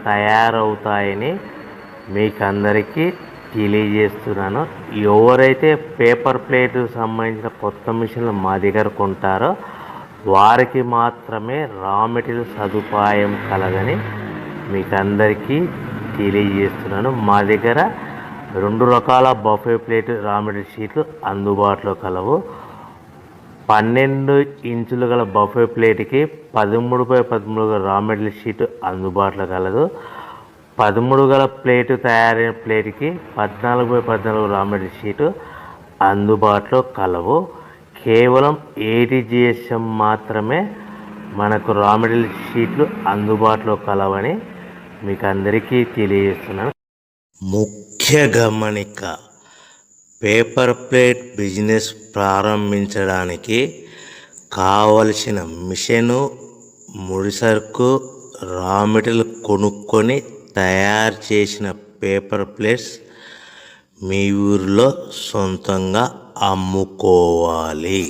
తయారవుతాయని మీకు అందరికీ తెలియజేస్తున్నాను. ఎవరైతే పేపర్ ప్లేట్ సంబంధించిన కొత్త మిషన్లు మా దగ్గర కొంటారో వారికి మాత్రమే రా మెటీరియల్ సదుపాయం కలదని మీకు అందరికీ తెలియజేస్తున్నాను. మా దగ్గర 2 రకాల బఫే ప్లేట్ రా మెటీరియల్ షీట్లు అందుబాటులో కలవు. 12 ఇంచుల గల బఫే ప్లేట్కి 13x13 గల రా మెటీరియల్ షీట్ అందుబాటులో కలదు. 13 గల ప్లేటు తయారైన ప్లేట్కి 14x14 రా మెటీరియల్ షీటు అందుబాటులో కలవు. కేవలం 80 GSM మాత్రమే మనకు రా మెటీరియల్ షీట్లు అందుబాటులో కలవని మీకు అందరికీ తెలియజేస్తున్నాను. ముఖ్య గమనిక: పేపర్ ప్లేట్ బిజినెస్ ప్రారంభించడానికి కావలసిన మిషను, ముడిసరుకు, రా మెటీరియల్ కొనుక్కొని తయారు చేసిన పేపర్ ప్లేట్స్ మీ ఊరిలో సొంతంగా అమ్ముకోవాలి.